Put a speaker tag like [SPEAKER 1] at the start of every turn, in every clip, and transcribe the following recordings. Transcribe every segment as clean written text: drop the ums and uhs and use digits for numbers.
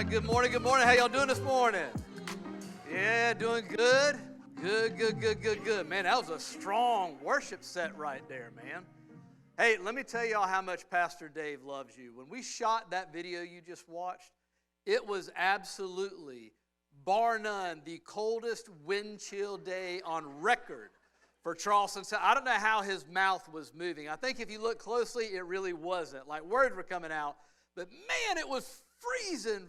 [SPEAKER 1] right, good morning, good morning. How y'all doing this morning? Yeah, doing good? Good. Man, that was a strong worship set right there, man. Hey, let me tell y'all how much Pastor Dave loves you. When we shot that video you just watched, it was absolutely, bar none, the coldest wind chill day on record for Charleston. So I don't know how his mouth was moving. I think if you look closely, it really wasn't. Like words were coming out. But man, it was freezing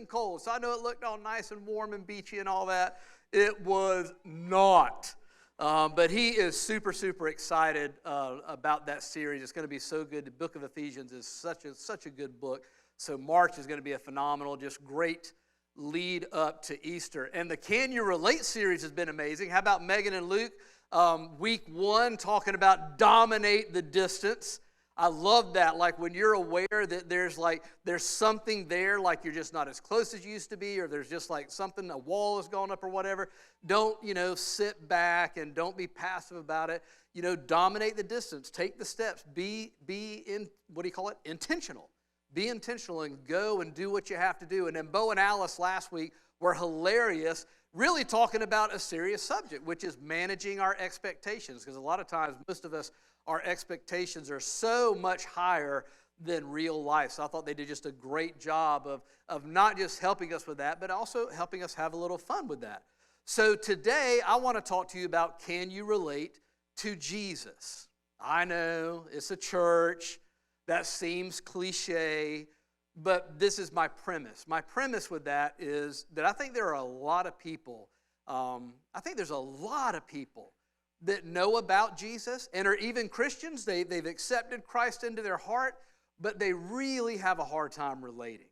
[SPEAKER 1] cold. So I know it looked all nice and warm and beachy and all that. It was not. But he is super excited about that series. It's going to be so good. The book of Ephesians is such a good book. So March is going to be a phenomenal, just great lead up to Easter. And the Can You Relate series has been amazing. How about Megan and Luke? Week 1 talking about dominate the distance. I love that, like when you're aware that there's something there, like you're just not as close as you used to be, or there's just like something, a wall has gone up or whatever. Don't, sit back and don't be passive about it. Dominate the distance, take the steps, be intentional. Be intentional and go and do what you have to do. And then Bo and Alice last week were hilarious, really talking about a serious subject, which is managing our expectations, because a lot of times, most of us, our expectations are so much higher than real life. So I thought they did just a great job of not just helping us with that, but also helping us have a little fun with that. So today, I want to talk to you about, can you relate to Jesus? I know, it's a church. That seems cliche, but this is my premise. My premise with that is that I think there are a lot of people, that know about Jesus and are even Christians. They've accepted Christ into their heart, but they really have a hard time relating.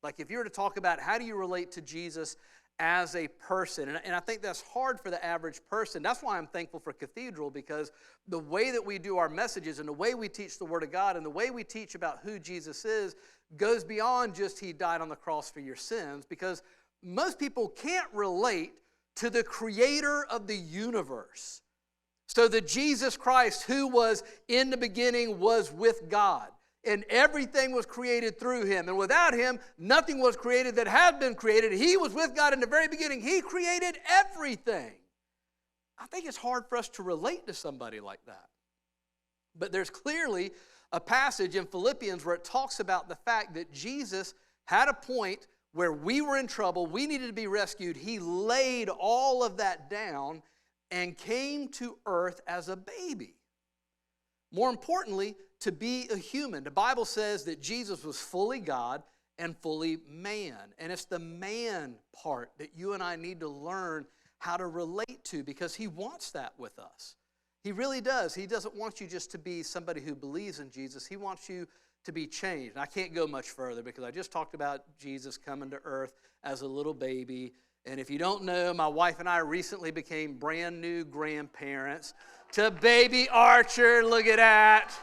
[SPEAKER 1] Like if you were to talk about how do you relate to Jesus as a person, and I think that's hard for the average person. That's why I'm thankful for Cathedral, because the way that we do our messages and the way we teach the Word of God and the way we teach about who Jesus is goes beyond just He died on the cross for your sins, because most people can't relate to the creator of the universe. So the Jesus Christ, who was in the beginning, was with God. And everything was created through Him. And without Him, nothing was created that had been created. He was with God in the very beginning. He created everything. I think it's hard for us to relate to somebody like that. But there's clearly a passage in Philippians where it talks about the fact that Jesus had a point where we were in trouble, we needed to be rescued. He laid all of that down and came to earth as a baby. More importantly, to be a human. The Bible says that Jesus was fully God and fully man. And it's the man part that you and I need to learn how to relate to, because He wants that with us. He really does. He doesn't want you just to be somebody who believes in Jesus. He wants you to be changed. And I can't go much further because I just talked about Jesus coming to earth as a little baby. And if you don't know, my wife and I recently became brand new grandparents to baby Archer. Look at that.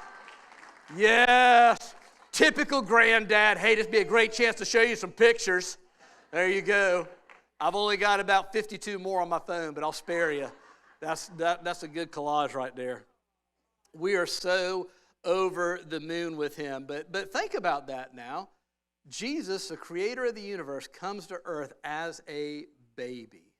[SPEAKER 1] Yes. Typical granddad. Hey, this would be a great chance to show you some pictures. There you go. I've only got about 52 more on my phone, but I'll spare you. That's a good collage right there. We are so over the moon with Him. But think about that now. Jesus, the creator of the universe, comes to earth as a baby.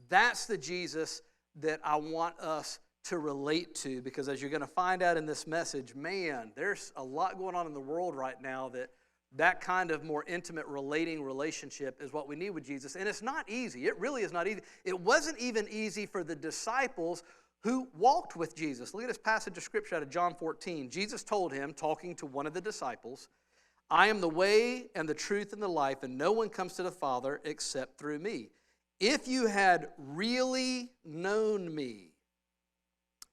[SPEAKER 1] That's the Jesus that I want us to relate to, because as you're going to find out in this message, man, there's a lot going on in the world right now that kind of more intimate relating relationship is what we need with Jesus. And it's not easy. It really is not easy. It wasn't even easy for the disciples who walked with Jesus. Look at this passage of Scripture out of John 14. Jesus told him, talking to one of the disciples, I am the way and the truth and the life, and no one comes to the Father except through me. If you had really known me,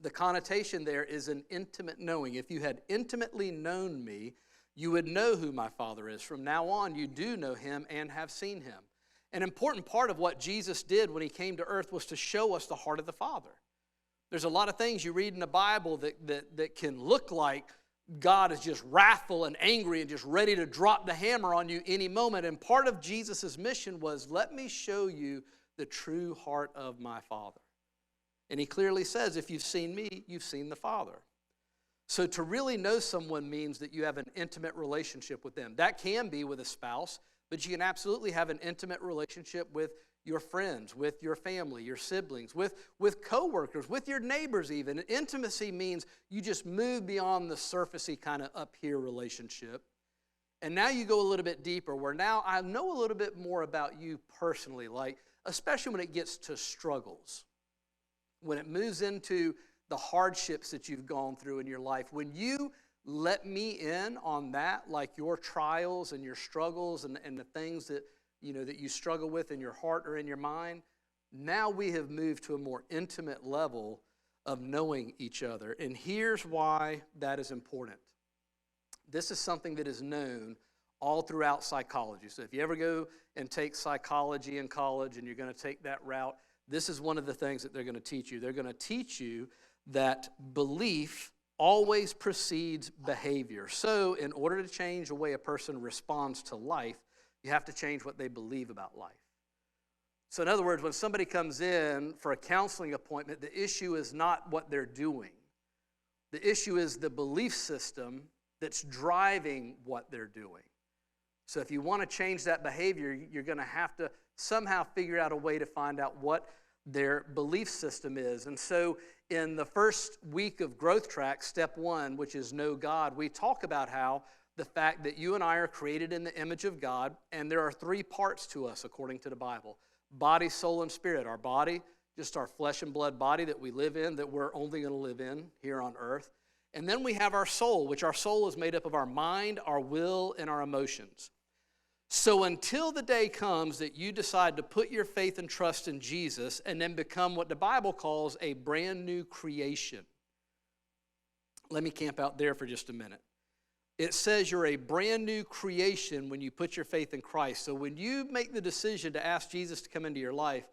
[SPEAKER 1] the connotation there is an intimate knowing. If you had intimately known me, you would know who my Father is. From now on, you do know Him and have seen Him. An important part of what Jesus did when He came to earth was to show us the heart of the Father. There's a lot of things you read in the Bible that can look like God is just wrathful and angry and just ready to drop the hammer on you any moment. And part of Jesus' mission was, let me show you the true heart of my Father. And He clearly says, if you've seen me, you've seen the Father. So to really know someone means that you have an intimate relationship with them. That can be with a spouse, But you can absolutely have an intimate relationship with your friends, with your family, your siblings, with coworkers, with your neighbors even. Intimacy means you just move beyond the surfacey kind of up here relationship. And now you go a little bit deeper, where now I know a little bit more about you personally, like especially when it gets to struggles, when it moves into the hardships that you've gone through in your life. When you let me in on that, like your trials and your struggles and the things that that you struggle with in your heart or in your mind, now we have moved to a more intimate level of knowing each other. And here's why that is important. This is something that is known all throughout psychology. So if you ever go and take psychology in college and you're going to take that route, this is one of the things that they're going to teach you. They're going to teach you that belief always precedes behavior. So in order to change the way a person responds to life, you have to change what they believe about life. So in other words, when somebody comes in for a counseling appointment, the issue is not what they're doing. The issue is the belief system that's driving what they're doing. So if you want to change that behavior, you're going to have to somehow figure out a way to find out what their belief system is. And so in the first week of Growth Track, step 1, which is Know God, we talk about how the fact that you and I are created in the image of God, and there are 3 parts to us according to the Bible: body, soul, and spirit. Our body, just our flesh and blood body that we live in, that we're only going to live in here on earth. And then we have our soul, which our soul is made up of our mind, our will, and our emotions. So until the day comes that you decide to put your faith and trust in Jesus and then become what the Bible calls a brand new creation. Let me camp out there for just a minute. It says you're a brand new creation when you put your faith in Christ. So when you make the decision to ask Jesus to come into your life,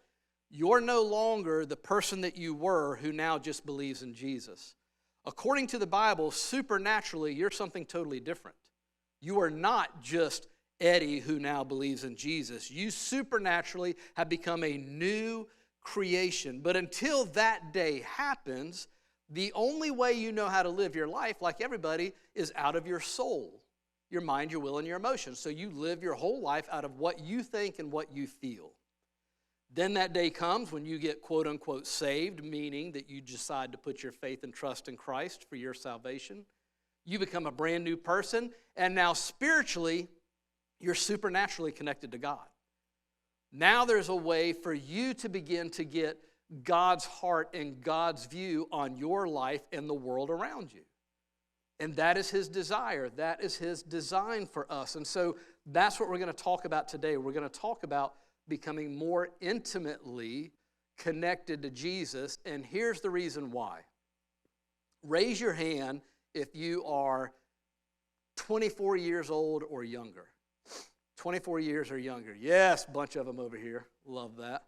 [SPEAKER 1] you're no longer the person that you were who now just believes in Jesus. According to the Bible, supernaturally, you're something totally different. You are not just Eddie who now believes in Jesus. You supernaturally have become a new creation. But until that day happens, the only way you know how to live your life, like everybody, is out of your soul, your mind, your will, and your emotions. So you live your whole life out of what you think and what you feel. Then that day comes when you get quote-unquote saved, meaning that you decide to put your faith and trust in Christ for your salvation. You become a brand new person, and now spiritually, you're supernaturally connected to God. Now there's a way for you to begin to get God's heart and God's view on your life and the world around you. And that is His desire. That is His design for us. And so that's what we're going to talk about today. We're going to talk about becoming more intimately connected to Jesus. And here's the reason why. Raise your hand if you are 24 years old or younger. 24 years or younger. Yes, bunch of them over here. Love that.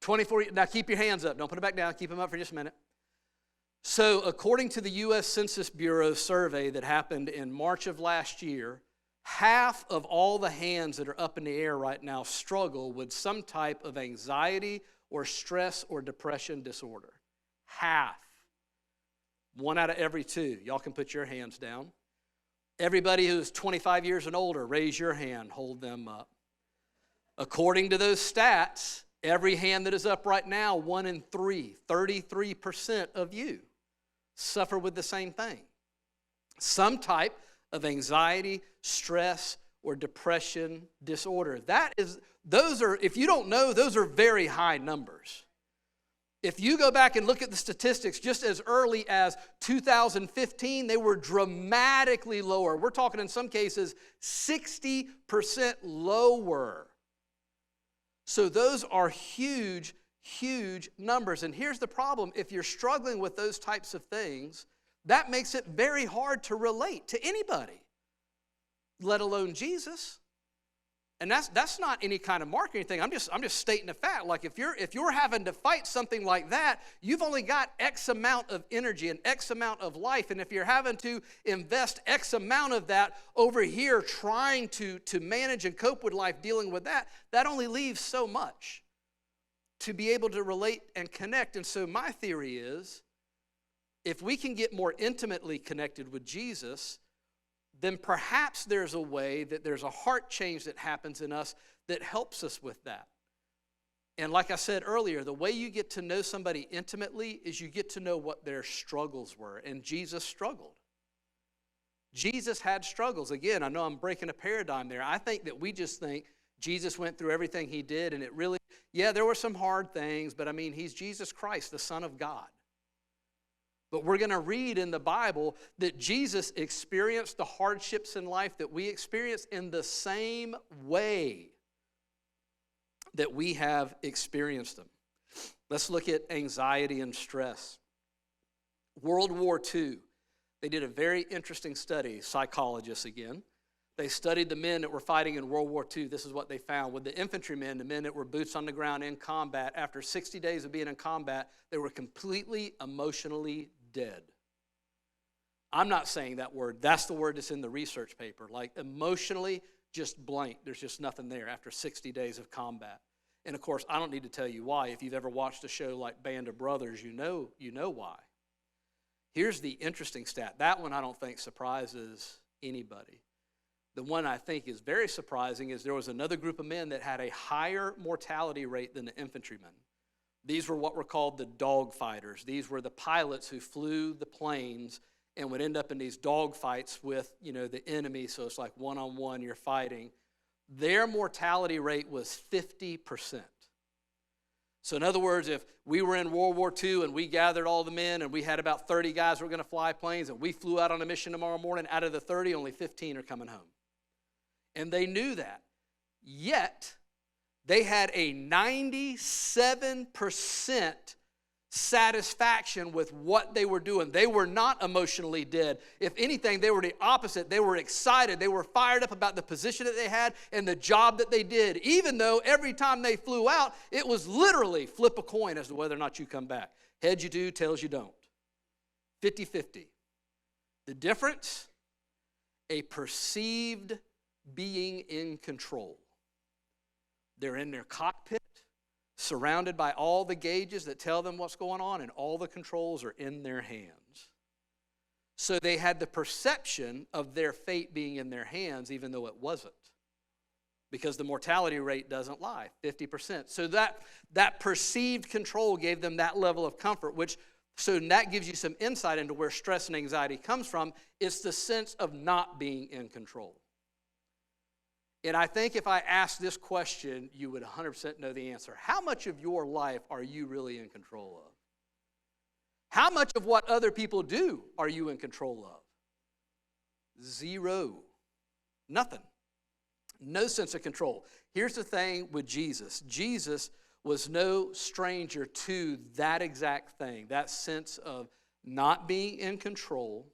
[SPEAKER 1] 24. Now keep your hands up. Don't put it back down. Keep them up for just a minute. So according to the U.S. Census Bureau survey that happened in March of last year, half of all the hands that are up in the air right now struggle with some type of anxiety or stress or depression disorder. Half. 1 out of every 2. Y'all can put your hands down. Everybody who's 25 years and older, raise your hand, hold them up. According to those stats, every hand that is up right now, 1 in 3, 33% of you suffer with the same thing. Some type of anxiety, stress, or depression disorder. If you don't know, those are very high numbers. If you go back and look at the statistics, just as early as 2015, they were dramatically lower. We're talking in some cases 60% lower. So those are huge, huge numbers. And here's the problem. If you're struggling with those types of things, that makes it very hard to relate to anybody, let alone Jesus. And that's not any kind of marketing thing. I'm just stating a fact. Like if you're having to fight something like that, you've only got X amount of energy and X amount of life. And if you're having to invest X amount of that over here trying to manage and cope with life, dealing with that only leaves so much to be able to relate and connect. And so my theory is, if we can get more intimately connected with Jesus, then perhaps there's a way that there's a heart change that happens in us that helps us with that. And like I said earlier, the way you get to know somebody intimately is you get to know what their struggles were. And Jesus struggled. Jesus had struggles. Again, I know I'm breaking a paradigm there. I think that we just think Jesus went through everything he did, and it really, there were some hard things, but I mean, he's Jesus Christ, the Son of God. But we're going to read in the Bible that Jesus experienced the hardships in life that we experience in the same way that we have experienced them. Let's look at anxiety and stress. World War II, they did a very interesting study, psychologists again. They studied the men that were fighting in World War II. This is what they found. With the infantrymen, the men that were boots on the ground in combat, after 60 days of being in combat, they were completely emotionally dead. I'm not saying that word. That's the word that's in the research paper. Like emotionally just blank. There's just nothing there after 60 days of combat. And of course, I don't need to tell you why. If you've ever watched a show like Band of Brothers, you know why. Here's the interesting stat. That one I don't think surprises anybody. The one I think is very surprising is there was another group of men that had a higher mortality rate than the infantrymen. These were what were called the dog fighters. These were the pilots who flew the planes and would end up in these dog fights with, the enemy. So it's like one-on-one, you're fighting. Their mortality rate was 50%. So in other words, if we were in World War II and we gathered all the men and we had about 30 guys who were going to fly planes and we flew out on a mission tomorrow morning, out of the 30, only 15 are coming home. And they knew that. Yet, they had a 97% satisfaction with what they were doing. They were not emotionally dead. If anything, they were the opposite. They were excited. They were fired up about the position that they had and the job that they did, even though every time they flew out, it was literally flip a coin as to whether or not you come back. Heads you do, tails you don't. 50-50. The difference? A perceived being in control. They're in their cockpit, surrounded by all the gauges that tell them what's going on, and all the controls are in their hands. So they had the perception of their fate being in their hands, even though it wasn't. Because the mortality rate doesn't lie, 50%. So that perceived control gave them that level of comfort, so that gives you some insight into where stress and anxiety comes from. It's the sense of not being in control. And I think if I asked this question, you would 100% know the answer. How much of your life are you really in control of? How much of what other people do are you in control of? Zero. Nothing. No sense of control. Here's the thing with Jesus. Jesus was no stranger to that exact thing, that sense of not being in control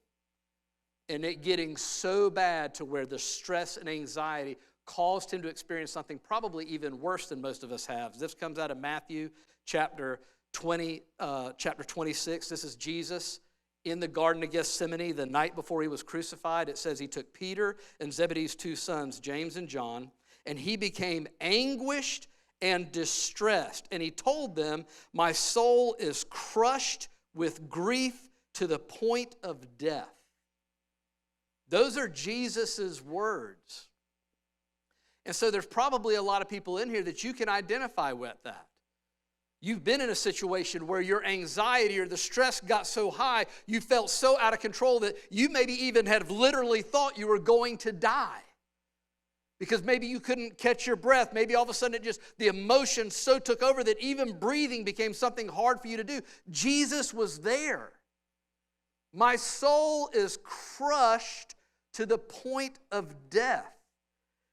[SPEAKER 1] and it getting so bad to where the stress and anxiety caused him to experience something probably even worse than most of us have. This comes out of Matthew chapter 26. This is Jesus in the Garden of Gethsemane the night before he was crucified. It says he took Peter and Zebedee's two sons, James and John, and he became anguished and distressed. And he told them, "My soul is crushed with grief to the point of death." Those are Jesus' words. And so there's probably a lot of people in here that you can identify with that. You've been in a situation where your anxiety or the stress got so high, you felt so out of control that you maybe even have literally thought you were going to die. Because maybe you couldn't catch your breath. Maybe all of a sudden the emotion so took over that even breathing became something hard for you to do. Jesus was there. My soul is crushed to the point of death.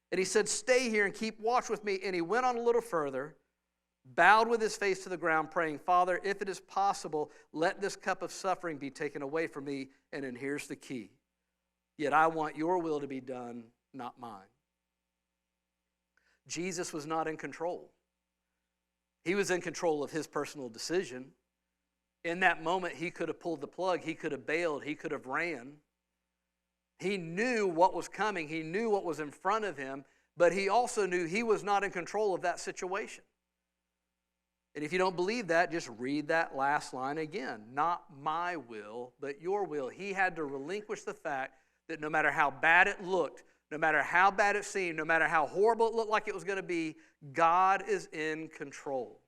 [SPEAKER 1] And he said, "Stay here and keep watch with me." And he went on a little further, bowed with his face to the ground, praying, "Father, if it is possible, let this cup of suffering be taken away from me." And then here's the key. "Yet I want your will to be done, not mine." Jesus was not in control. He was in control of his personal decision. In that moment, he could have pulled the plug. He could have bailed. He could have ran. He knew what was coming. He knew what was in front of him, but he also knew he was not in control of that situation. And if you don't believe that, just read that last line again. "Not my will, but your will." He had to relinquish the fact that no matter how bad it looked, no matter how bad it seemed, no matter how horrible it looked like it was going to be, God is in control.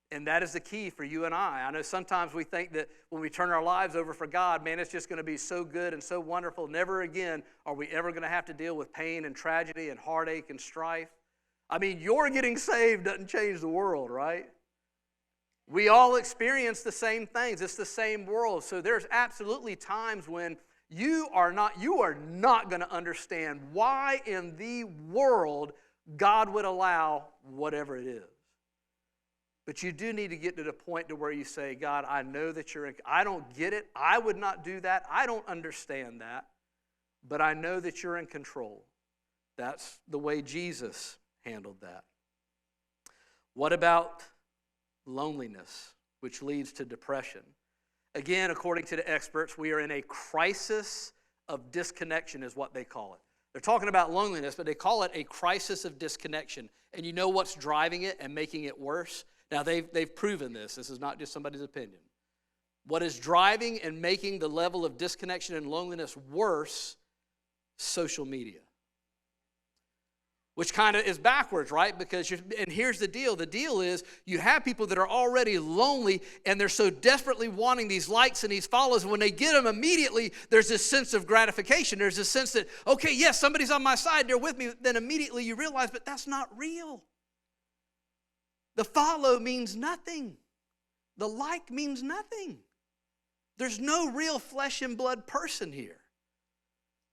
[SPEAKER 1] And that is the key for you and I. I know sometimes we think that when we turn our lives over for God, man, it's just going to be so good and so wonderful. Never again are we ever going to have to deal with pain and tragedy and heartache and strife. I mean, your getting saved doesn't change the world, right? We all experience the same things. It's the same world. So there's absolutely times when you are not going to understand why in the world God would allow whatever it is. But you do need to get to the point to where you say, God, I know that I don't get it. I would not do that. I don't understand that. But I know that you're in control. That's the way Jesus handled that. What about loneliness, which leads to depression? Again, according to the experts, we are in a crisis of disconnection is what they call it. They're talking about loneliness, but they call it a crisis of disconnection. And you know what's driving it and making it worse? Now, they've proven this. This is not just somebody's opinion. What is driving and making the level of disconnection and loneliness worse? Social media. Which kind of is backwards, right? Because and here's the deal. The deal is you have people that are already lonely and they're so desperately wanting these likes and these follows. And when they get them immediately, there's this sense of gratification. There's this sense that, okay, yes, somebody's on my side. They're with me. Then immediately you realize, but that's not real. The follow means nothing. The like means nothing. There's no real flesh and blood person here.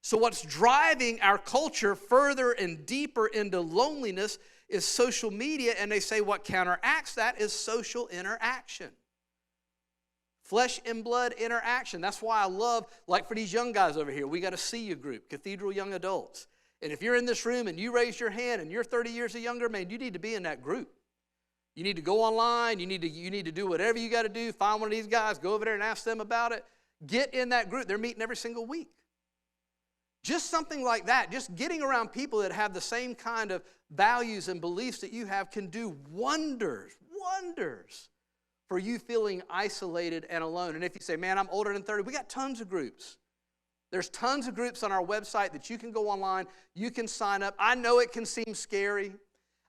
[SPEAKER 1] So what's driving our culture further and deeper into loneliness is social media, and they say what counteracts that is social interaction. Flesh and blood interaction. That's why I love, like for these young guys over here, we got a See You group, Cathedral Young Adults. And if you're in this room and you raise your hand and you're 30 years or younger, man, you need to be in that group. You need to go online. You need to do whatever you got to do. Find one of these guys. Go over there and ask them about it. Get in that group. They're meeting every single week. Just something like that, just getting around people that have the same kind of values and beliefs that you have can do wonders for you feeling isolated and alone. And if you say, man, I'm older than 30, we got tons of groups. There's tons of groups on our website that you can go online. You can sign up. I know it can seem scary.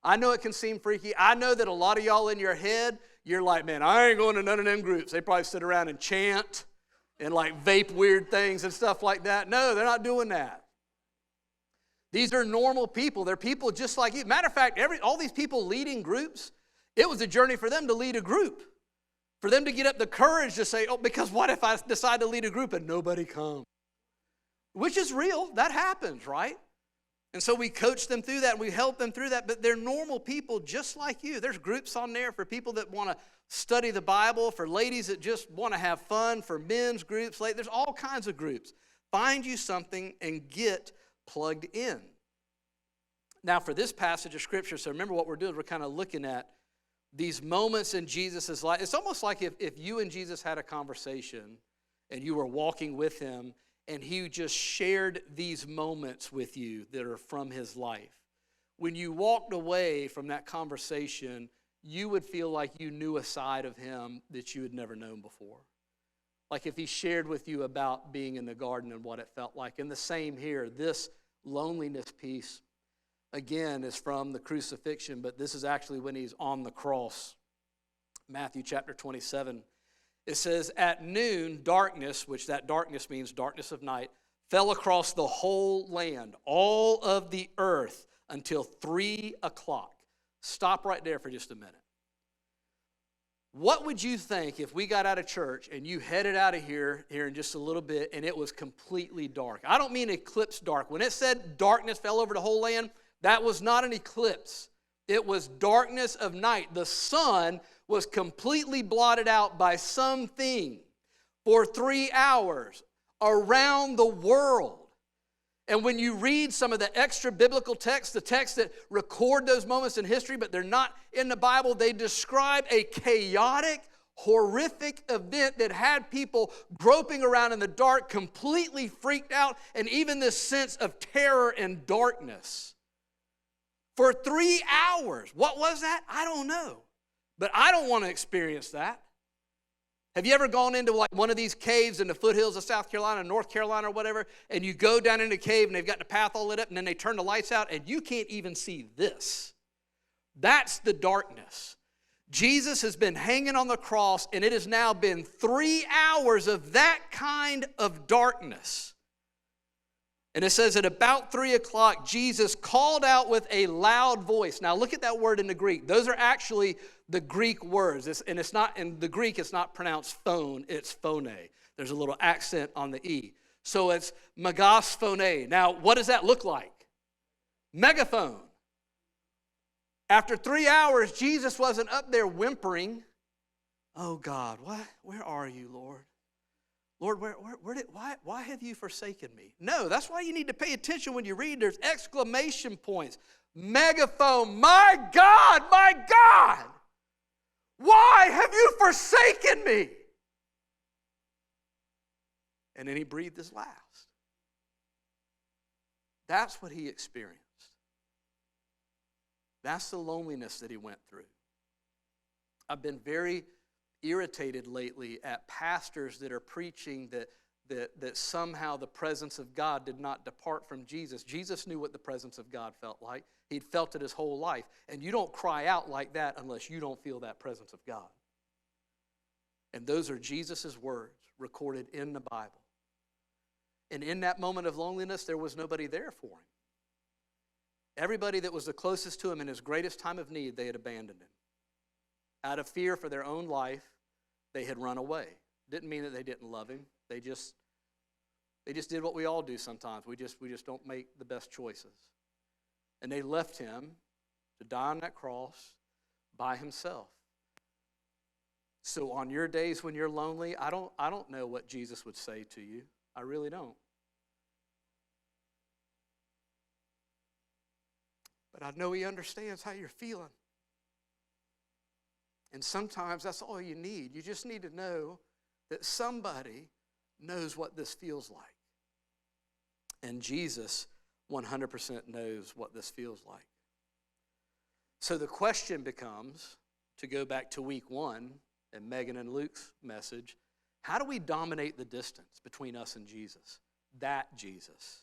[SPEAKER 1] I know it can seem freaky. I know that a lot of y'all in your head, you're like, man, I ain't going to none of them groups. They probably sit around and chant and like vape weird things and stuff like that. No, they're not doing that. These are normal people. They're people just like you. Matter of fact, all these people leading groups, it was a journey for them to lead a group. For them to get up the courage to say, oh, because what if I decide to lead a group and nobody comes? Which is real. That happens, right? And so we coach them through that and we help them through that, but they're normal people just like you. There's groups on there for people that want to study the Bible, for ladies that just want to have fun, for men's groups. There's all kinds of groups. Find you something and get plugged in. Now for this passage of Scripture, so remember what we're doing, we're kind of looking at these moments in Jesus' life. It's almost like if you and Jesus had a conversation and you were walking with him and he just shared these moments with you that are from his life. When you walked away from that conversation, you would feel like you knew a side of him that you had never known before. Like if he shared with you about being in the garden and what it felt like. And the same here, this loneliness piece, again, is from the crucifixion, but this is actually when he's on the cross. Matthew chapter 27. It says, at noon, darkness, which that darkness means darkness of night, fell across the whole land, all of the earth, until 3 o'clock. Stop right there for just a minute. What would you think if we got out of church and you headed out of here in just a little bit and it was completely dark? I don't mean eclipse dark. When it said darkness fell over the whole land, that was not an eclipse. It was darkness of night. The sun was completely blotted out by something for 3 hours around the world. And when you read some of the extra biblical texts, the texts that record those moments in history, but they're not in the Bible, they describe a chaotic, horrific event that had people groping around in the dark, completely freaked out, and even this sense of terror and darkness. For 3 hours. What was that? I don't know. But I don't want to experience that. Have you ever gone into like one of these caves in the foothills of South Carolina, North Carolina, or whatever, and you go down in a cave and they've got the path all lit up and then they turn the lights out and you can't even see this? That's the darkness. Jesus has been hanging on the cross and it has now been 3 hours of that kind of darkness. And it says at about 3 o'clock, Jesus called out with a loud voice. Now look at that word in the Greek. Those are actually the Greek words. It's not in the Greek, it's not pronounced phone, it's phone. There's a little accent on the E. So it's megaphone. Now, what does that look like? Megaphone. After 3 hours, Jesus wasn't up there whimpering. Oh God, where are you, Lord? Lord, why have you forsaken me? No, that's why you need to pay attention when you read. There's exclamation points. Megaphone, my God, why have you forsaken me? And then he breathed his last. That's what he experienced. That's the loneliness that he went through. I've been very irritated lately at pastors that are preaching that somehow the presence of God did not depart from Jesus. Jesus knew what the presence of God felt like. He'd felt it his whole life. And you don't cry out like that unless you don't feel that presence of God. And those are Jesus' words recorded in the Bible. And in that moment of loneliness, there was nobody there for him. Everybody that was the closest to him in his greatest time of need, they had abandoned him. Out of fear for their own life, they had run away. Didn't mean that they didn't love him. They just did what we all do sometimes. We just don't make the best choices. And they left him to die on that cross by himself. So on your days when you're lonely, I don't know what Jesus would say to you. I really don't. But I know he understands how you're feeling. And sometimes that's all you need. You just need to know that somebody knows what this feels like. And Jesus 100% knows what this feels like. So the question becomes, to go back to week 1 and Megan and Luke's message, how do we dominate the distance between us and Jesus? That Jesus.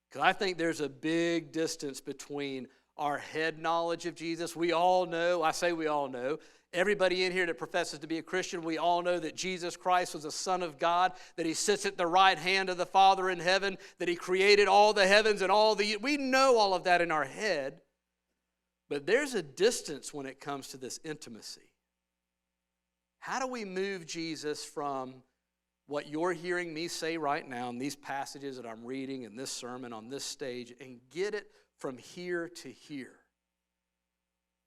[SPEAKER 1] Because I think there's a big distance between our head knowledge of Jesus. We all know, I say we all know, everybody in here that professes to be a Christian, we all know that Jesus Christ was the Son of God, that he sits at the right hand of the Father in heaven, that he created all the heavens and we know all of that in our head. But there's a distance when it comes to this intimacy. How do we move Jesus from what you're hearing me say right now in these passages that I'm reading in this sermon on this stage and get it from here to here,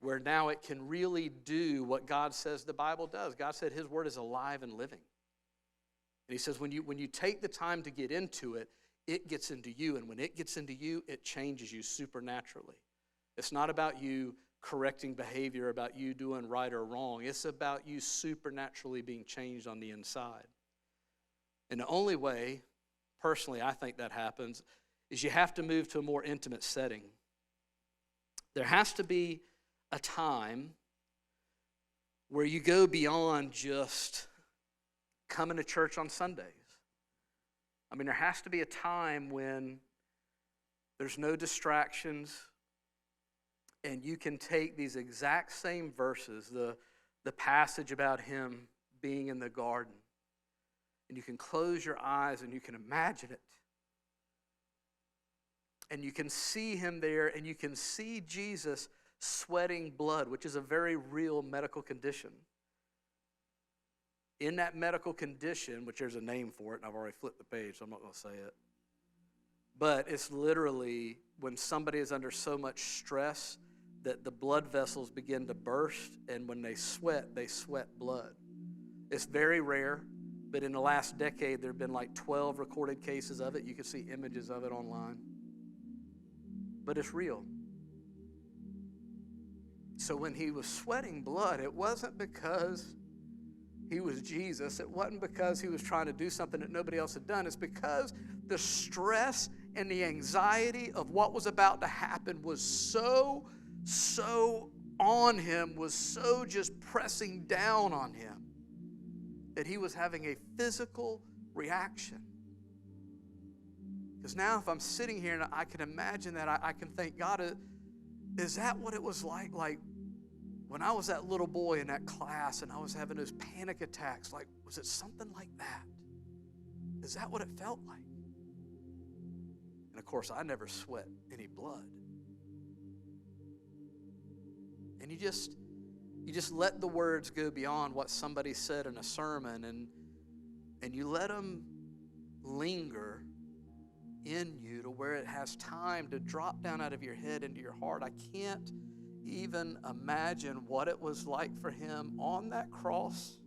[SPEAKER 1] where now it can really do what God says the Bible does? God said his word is alive and living. And he says when you take the time to get into it, it gets into you. And when it gets into you, it changes you supernaturally. It's not about you correcting behavior, about you doing right or wrong. It's about you supernaturally being changed on the inside. And the only way, personally, I think that happens is you have to move to a more intimate setting. There has to be a time where you go beyond just coming to church on Sundays. I mean, there has to be a time when there's no distractions and you can take these exact same verses, the passage about him being in the garden, and you can close your eyes and you can imagine it. And you can see him there, and you can see Jesus sweating blood, which is a very real medical condition. In that medical condition, which there's a name for it, and I've already flipped the page, so I'm not going to say it. But it's literally when somebody is under so much stress that the blood vessels begin to burst, and when they sweat blood. It's very rare, but in the last decade, there have been like 12 recorded cases of it. You can see images of it online. But it's real. So when he was sweating blood, it wasn't because he was Jesus. It wasn't because he was trying to do something that nobody else had done. It's because the stress and the anxiety of what was about to happen was so on him, was so just pressing down on him. that he was having a physical reaction. Because now if I'm sitting here and I can imagine that, I can think, God, is that what it was like? Like when I was that little boy in that class and I was having those panic attacks, like, was it something like that? Is that what it felt like? And of course, I never sweat any blood. And you just let the words go beyond what somebody said in a sermon, and you let them linger in you to where it has time to drop down out of your head into your heart. I can't even imagine what it was like for him on that cross.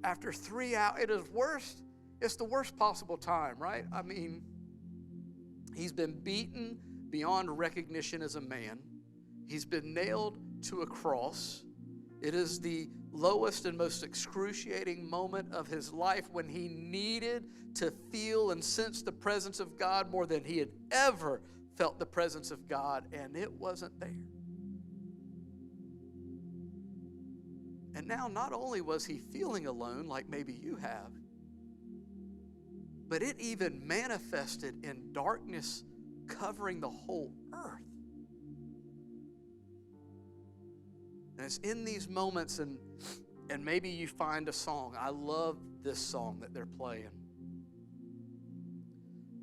[SPEAKER 1] After 3 hours, it's the worst possible time, right? I mean, he's been beaten beyond recognition as a man. He's been nailed to a cross. It is the lowest and most excruciating moment of his life when he needed to feel and sense the presence of God more than he had ever felt the presence of God, and it wasn't there. And now not only was he feeling alone like maybe you have, but it even manifested in darkness covering the whole earth. And it's in these moments, and maybe you find a song. I love this song that they're playing,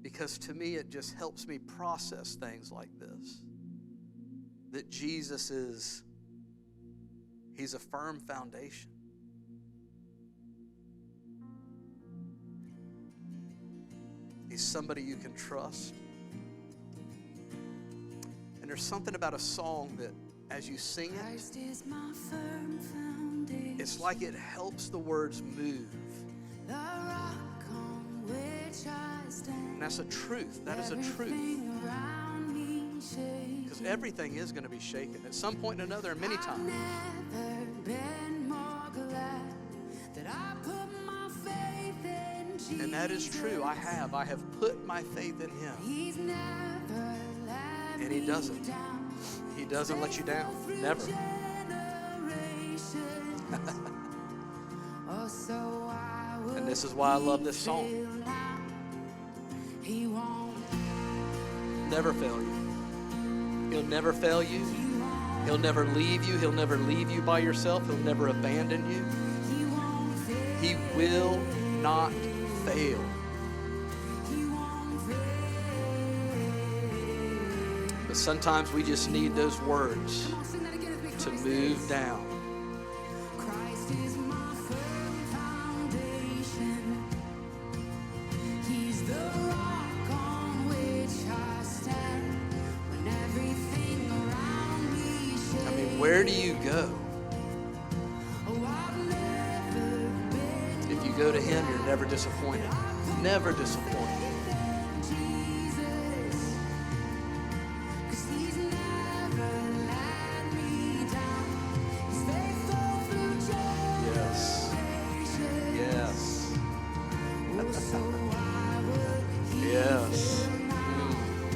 [SPEAKER 1] because to me it just helps me process things like this. That Jesus he's a firm foundation. He's somebody you can trust. And there's something about a song that as you sing it, it's like it helps the words move. And that's a truth. That is a truth. Because everything is going to be shaken at some point or another, and many times. And that is true. I have put my faith in him. And he doesn't. He doesn't let you down. Never. And this is why I love this song. Never fail you. He'll never fail you. He'll never leave you. He'll never leave you by yourself. He'll never abandon you. He will not fail. But sometimes we just need those words to move down. Where do you go? If you go to him, you're never disappointed. Never disappointed. Yes. Yes. Yes.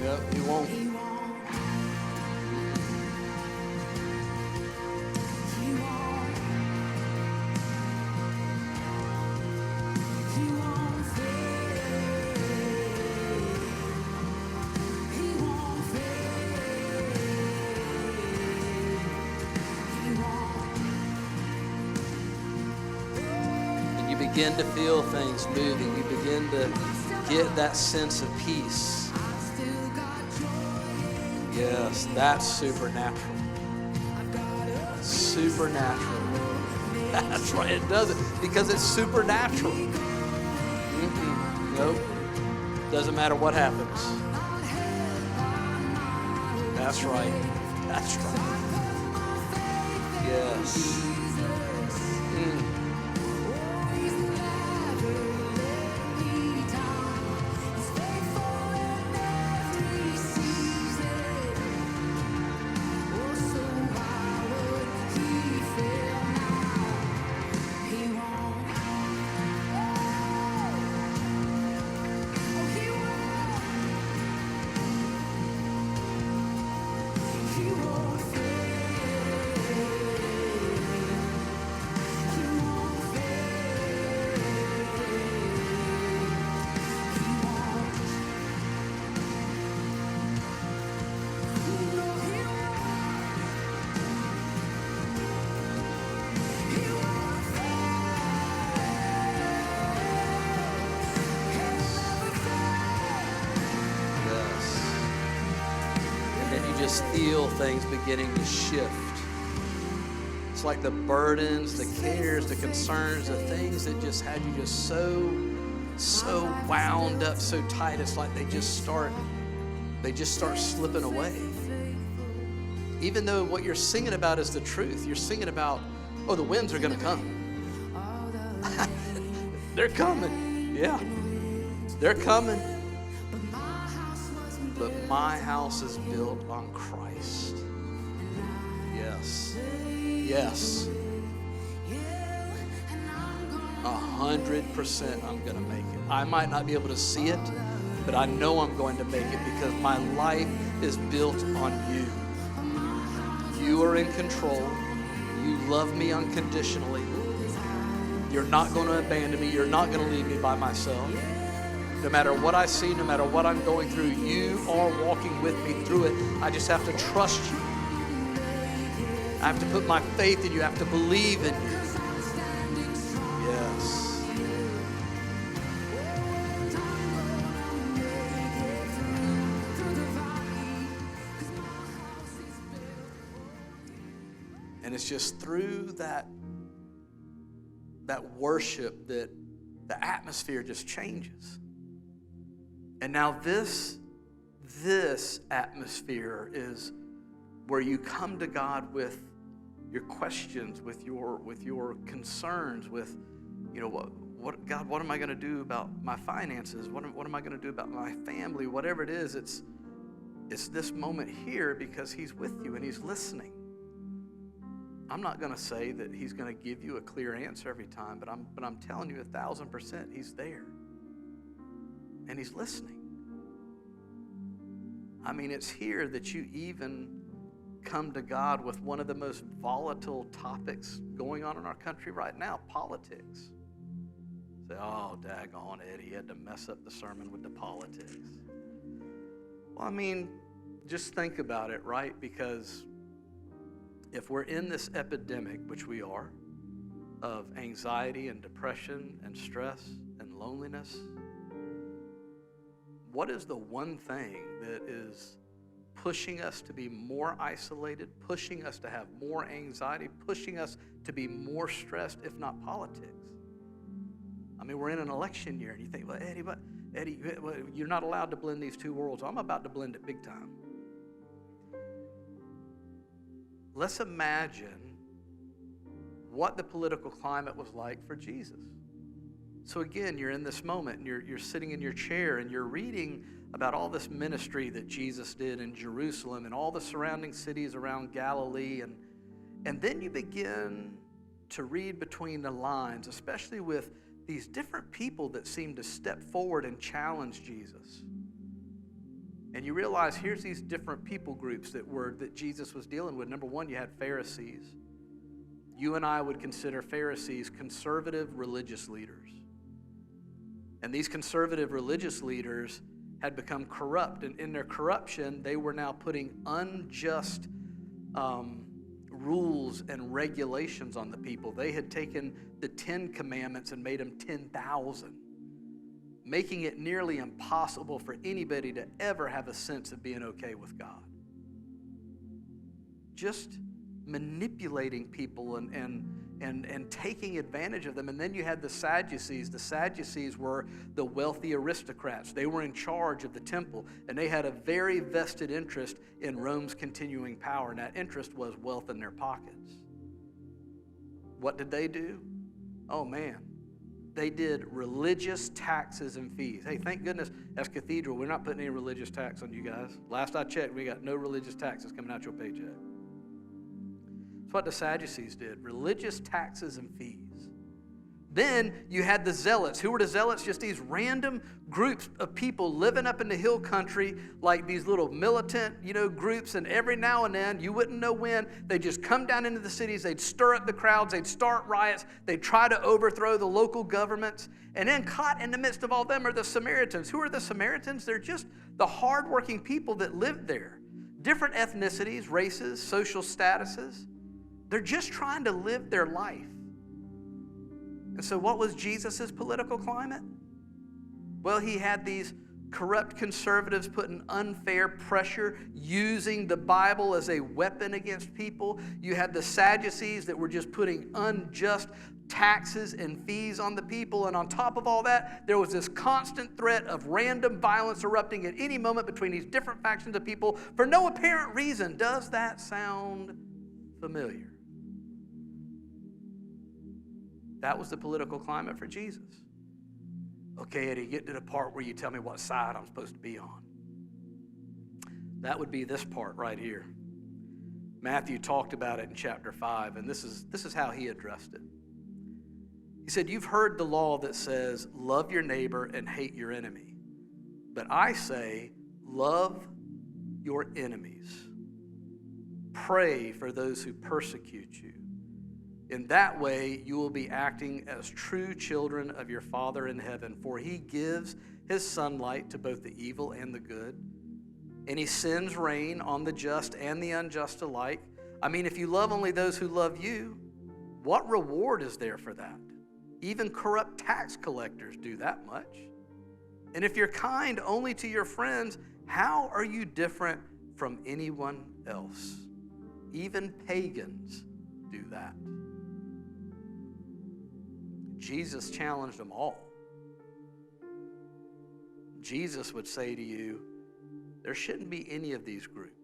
[SPEAKER 1] Yep, he won't. Begin to feel things moving. You begin to get that sense of peace. Yes, that's supernatural. Supernatural. That's right, it does it because it's supernatural. Nope. Doesn't matter what happens. That's right. That's right. Yes. just feel things beginning to shift. It's like the burdens, the cares, the concerns, the things that just had you just so wound up, so tight. It's like they just start slipping away. Even though what you're singing about is the truth, you're singing about, oh, the winds are going to come. They're coming. Yeah, they're coming. But my house is built on Christ. Yes. Yes. 100% I'm going to make it. I might not be able to see it, but I know I'm going to make it because my life is built on you. You are in control. You love me unconditionally. You're not going to abandon me. You're not going to leave me by myself. No matter what I see, no matter what I'm going through, you are walking with me through it. I just have to trust you. I have to put my faith in you. I have to believe in you. Yes. And it's just through that worship that the atmosphere just changes. And now this atmosphere is where you come to God with your questions, with your concerns, with, you know, what God, what am I going to do about my finances? What am I going to do about my family? Whatever it is, it's this moment here because He's with you and He's listening. I'm not going to say that He's going to give you a clear answer every time, but I'm telling you 1,000% He's there. And He's listening. I mean, it's here that you even come to God with one of the most volatile topics going on in our country right now, politics. Say, oh, daggone it, he had to mess up the sermon with the politics. Well, I mean, just think about it, right? Because if we're in this epidemic, which we are, of anxiety and depression and stress and loneliness, what is the one thing that is pushing us to be more isolated, pushing us to have more anxiety, pushing us to be more stressed, if not politics? I mean, we're in an election year, and you think, well, Eddie, you're not allowed to blend these two worlds. I'm about to blend it big time. Let's imagine what the political climate was like for Jesus. So again, you're in this moment, and you're sitting in your chair, and you're reading about all this ministry that Jesus did in Jerusalem and all the surrounding cities around Galilee, and then you begin to read between the lines, especially with these different people that seem to step forward and challenge Jesus. And you realize here's these different people groups that Jesus was dealing with. Number one, you had Pharisees. You and I would consider Pharisees conservative religious leaders. And these conservative religious leaders had become corrupt. And in their corruption, they were now putting unjust rules and regulations on the people. They had taken the 10 commandments and made them 10,000, making it nearly impossible for anybody to ever have a sense of being okay with God. Just manipulating people and taking advantage of them. And then you had the Sadducees. The Sadducees were the wealthy aristocrats. They were in charge of the temple, and they had a very vested interest in Rome's continuing power, and that interest was wealth in their pockets. What did they do? Oh, man. They did religious taxes and fees. Hey, thank goodness, as Cathedral, we're not putting any religious tax on you guys. Last I checked, we got no religious taxes coming out your paycheck. That's what the Sadducees did, religious taxes and fees. Then you had the Zealots. Who were the Zealots? Just these random groups of people living up in the hill country, like these little militant, groups, and every now and then, you wouldn't know when, they'd just come down into the cities, they'd stir up the crowds, they'd start riots, they'd try to overthrow the local governments, and then caught in the midst of all them are the Samaritans. Who are the Samaritans? They're just the hardworking people that lived there. Different ethnicities, races, social statuses. They're just trying to live their life. And so what was Jesus' political climate? Well, he had these corrupt conservatives putting unfair pressure, using the Bible as a weapon against people. You had the Sadducees that were just putting unjust taxes and fees on the people. And on top of all that, there was this constant threat of random violence erupting at any moment between these different factions of people for no apparent reason. Does that sound familiar? That was the political climate for Jesus. Okay, Eddie, get to the part where you tell me what side I'm supposed to be on. That would be this part right here. Matthew talked about it in chapter 5, and this is how he addressed it. He said, "You've heard the law that says, love your neighbor and hate your enemy. But I say, love your enemies. Pray for those who persecute you. In that way, you will be acting as true children of your Father in heaven, for he gives his sunlight to both the evil and the good, and he sends rain on the just and the unjust alike. I mean, if you love only those who love you, what reward is there for that? Even corrupt tax collectors do that much. And if you're kind only to your friends, how are you different from anyone else? Even pagans do that." Jesus challenged them all. Jesus would say to you, there shouldn't be any of these groups.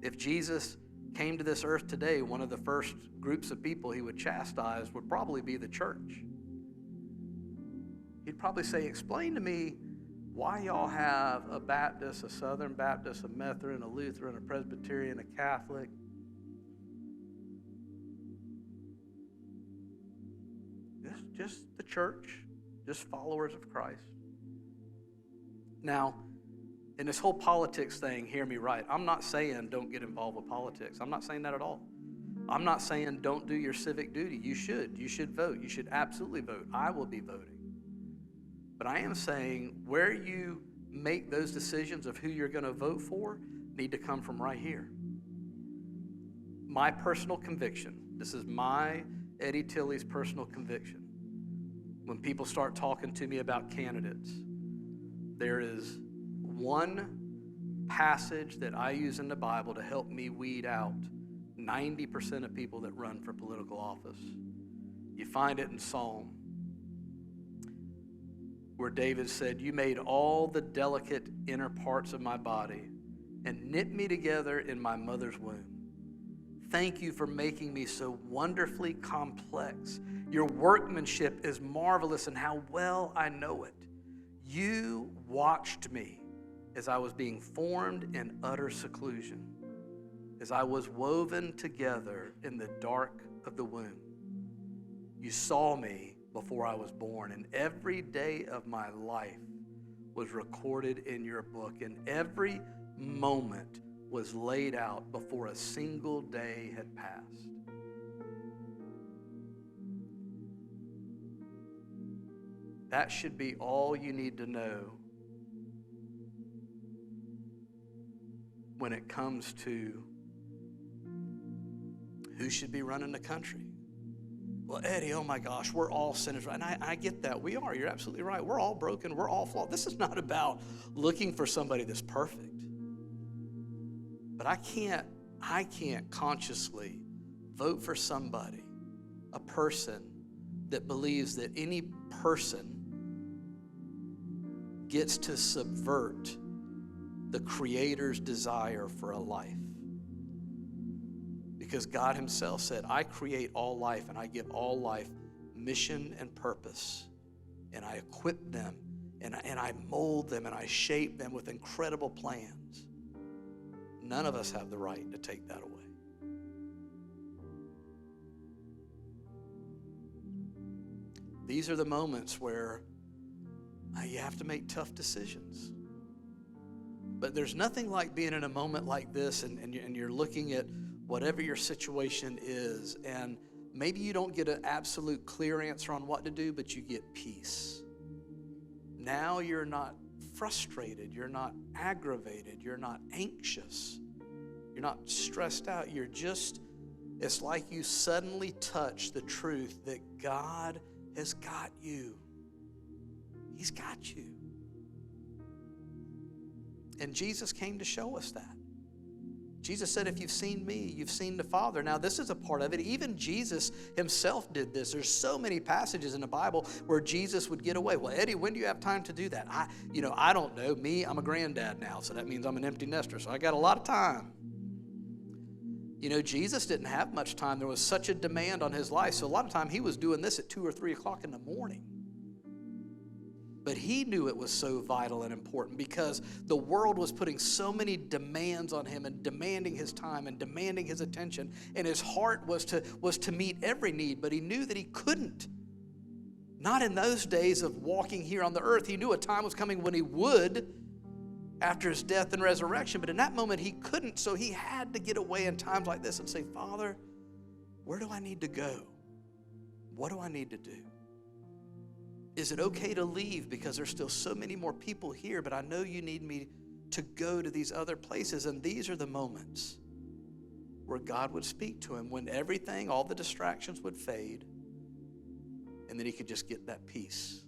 [SPEAKER 1] If Jesus came to this earth today, one of the first groups of people he would chastise would probably be the church. He'd probably say, explain to me why y'all have a Baptist, a Southern Baptist, a Methodist, a Lutheran, a Presbyterian, a Catholic. Just the church, just followers of Christ. Now, in this whole politics thing, hear me right. I'm not saying don't get involved with politics. I'm not saying that at all. I'm not saying don't do your civic duty. You should. You should vote. You should absolutely vote. I will be voting. But I am saying where you make those decisions of who you're going to vote for need to come from right here. My personal conviction, this is my Eddie Tilley's personal conviction. When people start talking to me about candidates, there is one passage that I use in the Bible to help me weed out 90% of people that run for political office. You find it in Psalm, where David said, "You made all the delicate inner parts of my body and knit me together in my mother's womb. Thank you for making me so wonderfully complex. Your workmanship is marvelous, and how well I know it. You watched me as I was being formed in utter seclusion, as I was woven together in the dark of the womb. You saw me before I was born, and every day of my life was recorded in your book, and every moment was laid out before a single day had passed." That should be all you need to know when it comes to who should be running the country. Well, Eddie, oh my gosh, we're all sinners. And I get that. We are. You're absolutely right. We're all broken. We're all flawed. This is not about looking for somebody that's perfect. But I can't consciously vote for somebody, a person that believes that any person gets to subvert the Creator's desire for a life. Because God himself said, I create all life and I give all life mission and purpose. And I equip them and I mold them and I shape them with incredible plans. None of us have the right to take that away. These are the moments where you have to make tough decisions. But there's nothing like being in a moment like this and you're looking at whatever your situation is, and maybe you don't get an absolute clear answer on what to do, but you get peace. Now you're not frustrated, you're not aggravated, you're not anxious, you're not stressed out. It's like you suddenly touch the truth that God has got you. He's got you. And Jesus came to show us that. Jesus said, if you've seen me, you've seen the Father. Now, this is a part of it. Even Jesus himself did this. There's so many passages in the Bible where Jesus would get away. Well, Eddie, when do you have time to do that? I don't know. Me, I'm a granddad now, so that means I'm an empty nester, so I got a lot of time. Jesus didn't have much time. There was such a demand on his life, so a lot of time he was doing this at 2 or 3 o'clock in the morning. But he knew it was so vital and important because the world was putting so many demands on him and demanding his time and demanding his attention. And his heart was to meet every need, but he knew that he couldn't. Not in those days of walking here on the earth. He knew a time was coming when he would after his death and resurrection. But in that moment, he couldn't. So he had to get away in times like this and say, Father, where do I need to go? What do I need to do? Is it okay to leave because there's still so many more people here, but I know you need me to go to these other places? And these are the moments where God would speak to him, when everything, all the distractions would fade, and then he could just get that peace.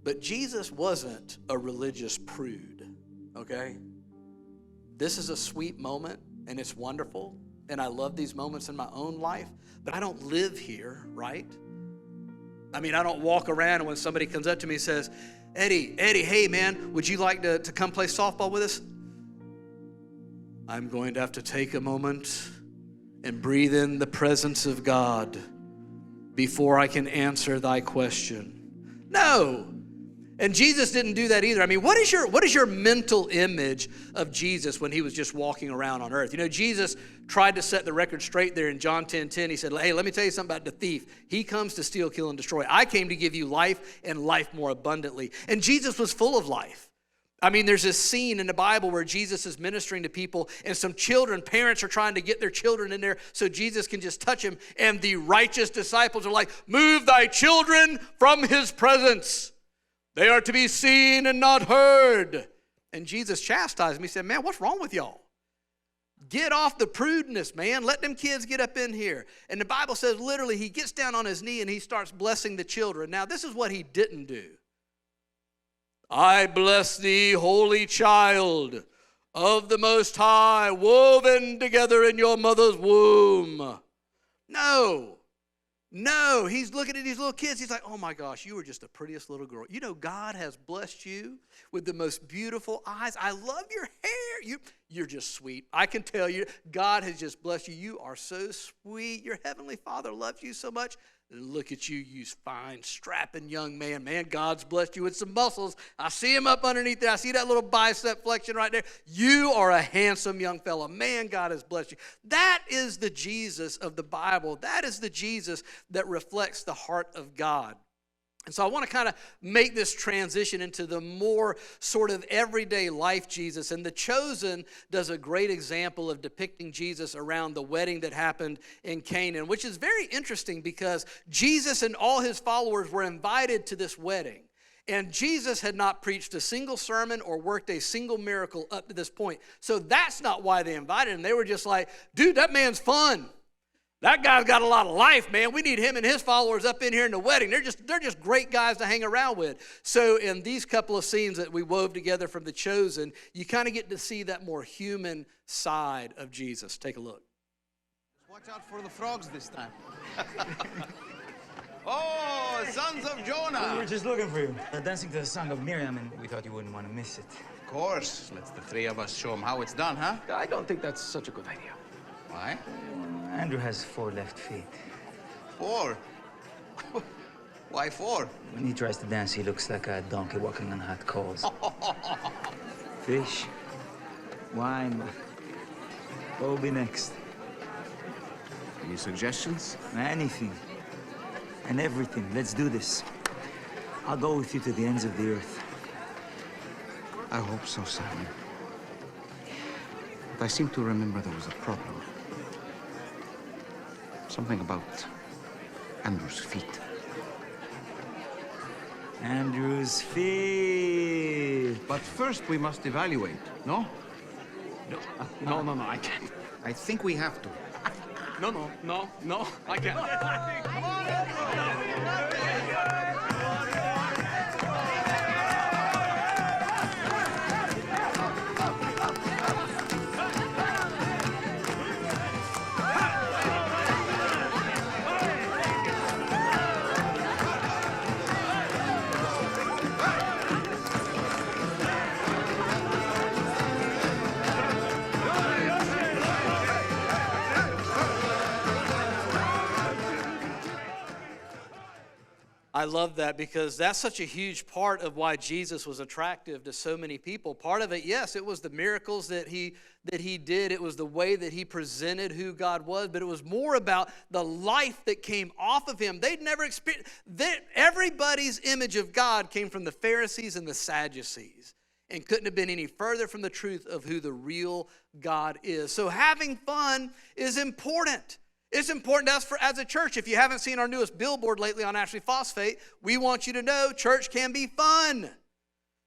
[SPEAKER 1] But Jesus wasn't a religious prude, okay? This is a sweet moment, and it's wonderful, and I love these moments in my own life, but I don't live here, right? I don't walk around and when somebody comes up to me and says, Eddie, hey man, would you like to come play softball with us? I'm going to have to take a moment and breathe in the presence of God before I can answer thy question. No. And Jesus didn't do that either. What is your mental image of Jesus when he was just walking around on earth? Jesus tried to set the record straight there in John 10:10. He said, hey, let me tell you something about the thief. He comes to steal, kill, and destroy. I came to give you life and life more abundantly. And Jesus was full of life. There's this scene in the Bible where Jesus is ministering to people and some parents are trying to get their children in there so Jesus can just touch him. And the righteous disciples are like, move thy children from his presence. They are to be seen and not heard. And Jesus chastised him. He said, man, what's wrong with y'all? Get off the prudeness, man. Let them kids get up in here. And the Bible says literally he gets down on his knee and he starts blessing the children. Now, this is what he didn't do. I bless thee, holy child of the Most High, woven together in your mother's womb. No, he's looking at these little kids. He's like, oh my gosh, you are just the prettiest little girl. God has blessed you with the most beautiful eyes. I love your hair. You're just sweet. I can tell you, God has just blessed you. You are so sweet. Your heavenly Father loves you so much. Look at you, you fine, strapping young man. Man, God's blessed you with some muscles. I see him up underneath there. I see that little bicep flexion right there. You are a handsome young fella. Man, God has blessed you. That is the Jesus of the Bible. That is the Jesus that reflects the heart of God. And so I want to kind of make this transition into the more sort of everyday life Jesus. And The Chosen does a great example of depicting Jesus around the wedding that happened in Canaan, which is very interesting because Jesus and all his followers were invited to this wedding. And Jesus had not preached a single sermon or worked a single miracle up to this point. So that's not why they invited him. They were just like, dude, that man's fun. That guy's got a lot of life, man. We need him and his followers up in here in the wedding. They're just great guys to hang around with. So in these couple of scenes that we wove together from The Chosen, you kind of get to see that more human side of Jesus. Take a look.
[SPEAKER 2] Watch out for the frogs this time. Oh, sons of Jonah.
[SPEAKER 3] We were just looking for you. Dancing to the song of Miriam, and we thought you wouldn't want to miss it.
[SPEAKER 2] Of course. Let's the three of us show them how it's done, huh?
[SPEAKER 3] I don't think that's such a good idea.
[SPEAKER 2] Why?
[SPEAKER 3] Andrew has 4 left feet.
[SPEAKER 2] 4? Why 4?
[SPEAKER 3] When he tries to dance, he looks like a donkey walking on hot coals. Fish, wine, what will be next?
[SPEAKER 2] Any suggestions?
[SPEAKER 3] Anything and everything. Let's do this. I'll go with you to the ends of the earth.
[SPEAKER 2] I hope so, Simon. But I seem to remember there was a problem. Something about Andrew's feet.
[SPEAKER 3] Andrew's feet.
[SPEAKER 2] But first we must evaluate, no?
[SPEAKER 4] No, I can't.
[SPEAKER 2] I think we have to.
[SPEAKER 4] No, I can't.
[SPEAKER 2] Come on,
[SPEAKER 1] I love that because that's such a huge part of why Jesus was attractive to so many people. Part of it, yes, it was the miracles that he did. It was the way that he presented who God was, but it was more about the life that came off of him. They'd never experienced that. Everybody's image of God came from the Pharisees and the Sadducees and couldn't have been any further from the truth of who the real God is. So having fun is important. It's important to us as a church. If you haven't seen our newest billboard lately on Ashley Phosphate, we want you to know church can be fun.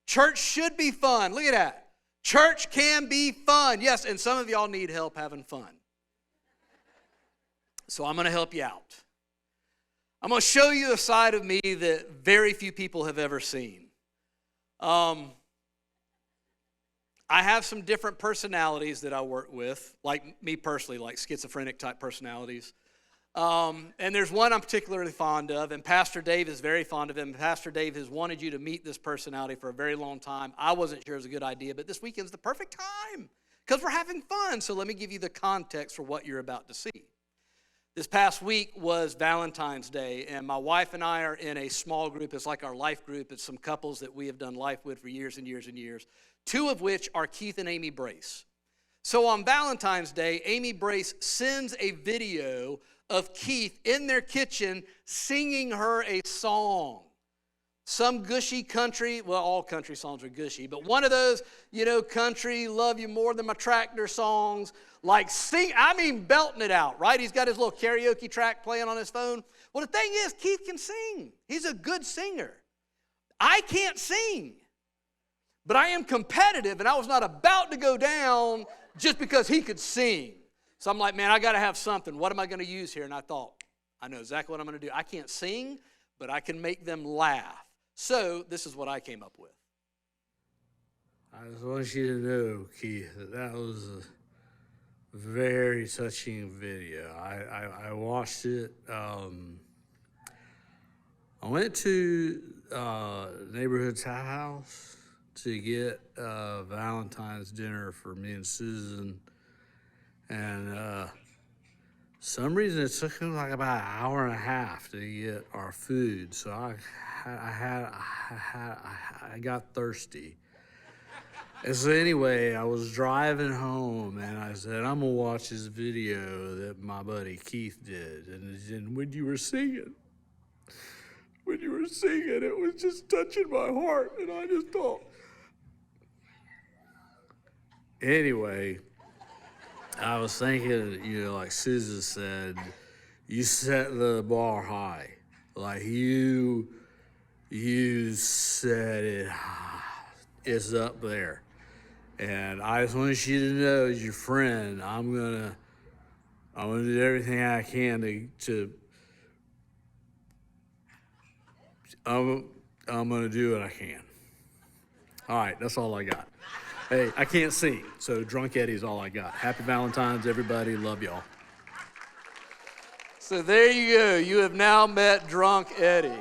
[SPEAKER 1] Church should be fun. Look at that. Church can be fun. Yes, and some of y'all need help having fun. So I'm going to help you out. I'm going to show you a side of me that very few people have ever seen. I have some different personalities that I work with, like me personally, like schizophrenic type personalities. And there's one I'm particularly fond of, and Pastor Dave is very fond of him. Pastor Dave has wanted you to meet this personality for a very long time. I wasn't sure it was a good idea, but this weekend's the perfect time because we're having fun. So let me give you the context for what you're about to see. This past week was Valentine's Day, and my wife and I are in a small group. It's like our life group. It's some couples that we have done life with for years and years and years, two of which are Keith and Amy Brace. So on Valentine's Day, Amy Brace sends a video of Keith in their kitchen singing her a song. Some gushy country, well, all country songs are gushy, but one of those, country, love you more than my tractor songs, like belting it out, right? He's got his little karaoke track playing on his phone. Well, the thing is, Keith can sing. He's a good singer. I can't sing, but I am competitive, and I was not about to go down just because he could sing. So I'm like, man, I got to have something. What am I going to use here? And I thought, I know exactly what I'm going to do. I can't sing, but I can make them laugh. So this is what I came up with.
[SPEAKER 5] I just want you to know, Keith, that was a very touching video. I watched it. I went to neighborhood tap house to get Valentine's dinner for me and Susan, and some reason it took him like about an hour and a half to get our food. So I got thirsty. And so anyway, I was driving home and I said, I'm gonna watch this video that my buddy Keith did. And when you were singing, it was just touching my heart. And I just thought, anyway, I was thinking, like Susan said, you set the bar high. Like you set it high. It's up there. And I just want you to know, as your friend, I'm gonna do everything I can I'm gonna do what I can. All right, that's all I got. Hey, I can't sing, so Drunk Eddie's all I got. Happy Valentine's, everybody. Love y'all.
[SPEAKER 1] So there you go. You have now met Drunk Eddie.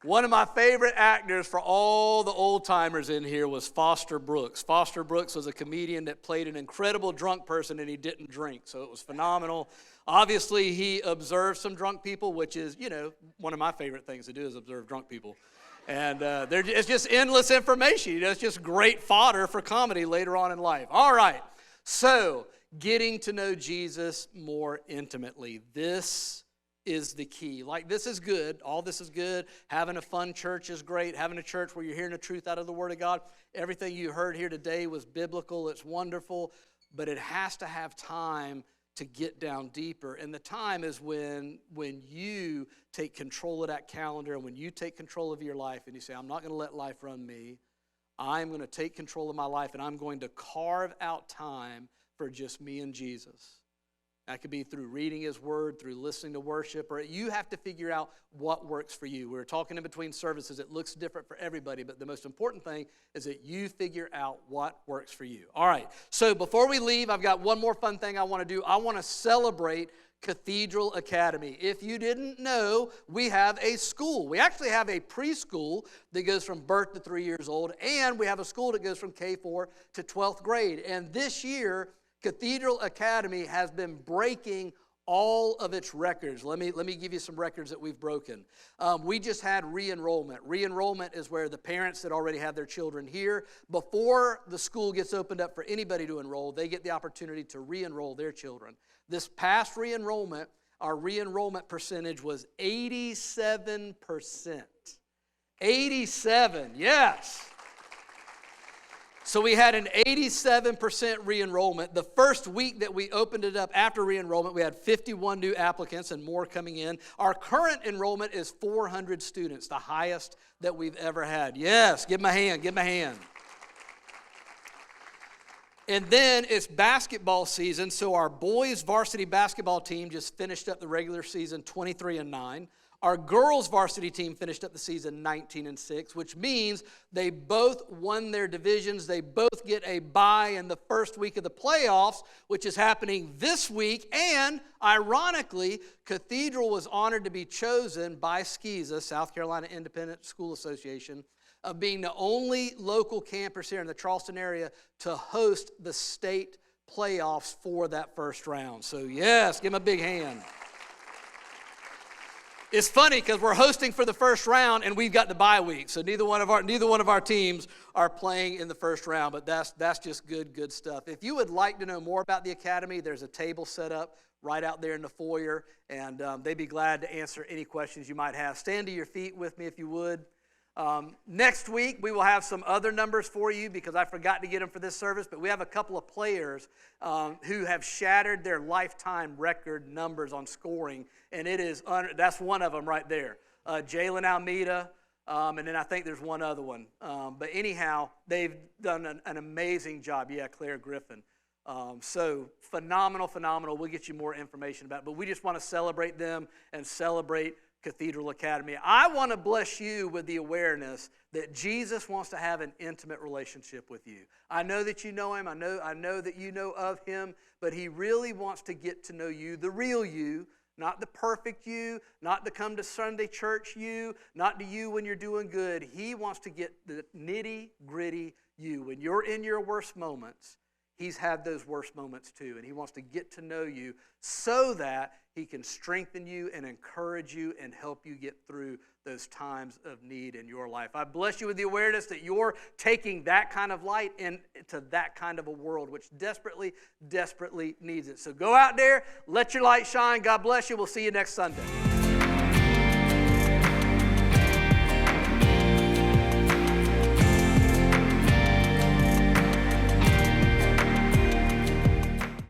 [SPEAKER 1] One of my favorite actors for all the old-timers in here was Foster Brooks. Foster Brooks was a comedian that played an incredible drunk person, and he didn't drink, so it was phenomenal. Obviously, he observed some drunk people, which is, one of my favorite things to do is observe drunk people. And it's just endless information. It's just great fodder for comedy later on in life. All right, so getting to know Jesus more intimately. This is the key. Like, this is good. All this is good. Having a fun church is great. Having a church where you're hearing the truth out of the Word of God. Everything you heard here today was biblical. It's wonderful. But it has to have time to get down deeper. And the time is when you take control of that calendar and when you take control of your life and you say, I'm not going to let life run me. I'm going to take control of my life and I'm going to carve out time for just me and Jesus. That could be through reading His Word, through listening to worship, or you have to figure out what works for you. We were talking in between services. It looks different for everybody, but the most important thing is that you figure out what works for you. All right, so before we leave, I've got one more fun thing I want to do. I want to celebrate Cathedral Academy. If you didn't know, we have a school. We actually have a preschool that goes from birth to 3 years old, and we have a school that goes from K4 to 12th grade. And this year, Cathedral Academy has been breaking all of its records. Let me give you some records that we've broken. We just had re-enrollment. Re-enrollment is where the parents that already have their children here, before the school gets opened up for anybody to enroll, they get the opportunity to re-enroll their children. This past re-enrollment, our re-enrollment percentage was 87%. 87, yes. So we had an 87% re-enrollment. The first week that we opened it up after re-enrollment, we had 51 new applicants and more coming in. Our current enrollment is 400 students, the highest that we've ever had. Yes, give them a hand, give them a hand. And then it's basketball season, so our boys varsity basketball team just finished up the regular season 23-9. Our girls varsity team finished up the season 19-6, which means they both won their divisions. They both get a bye in the first week of the playoffs, which is happening this week. And ironically, Cathedral was honored to be chosen by SCISA, South Carolina Independent School Association, of being the only local campus here in the Charleston area to host the state playoffs for that first round. So yes, give them a big hand. It's funny because we're hosting for the first round and we've got the bye week, so neither one of our teams are playing in the first round. But that's just good stuff. If you would like to know more about the academy, there's a table set up right out there in the foyer, and they'd be glad to answer any questions you might have. Stand to your feet with me if you would. Next week, we will have some other numbers for you because I forgot to get them for this service, but we have a couple of players who have shattered their lifetime record numbers on scoring, and that's one of them right there. Jalen Almeida, and then I think there's one other one. But anyhow, they've done an amazing job. Yeah, Claire Griffin. So phenomenal. We'll get you more information about it, but we just want to celebrate them and celebrate Cathedral Academy. I want to bless you with the awareness that Jesus wants to have an intimate relationship with you. I know that you know him. I know that you know of him, but he really wants to get to know you, the real you, not the perfect you, not the come to Sunday church you, not to you when you're doing good. He wants to get the nitty-gritty you. When you're in your worst moments, he's had those worst moments too, and he wants to get to know you so that he can strengthen you and encourage you and help you get through those times of need in your life. I bless you with the awareness that you're taking that kind of light into that kind of a world which desperately needs it. So go out there, let your light shine. God bless you. We'll see you next Sunday.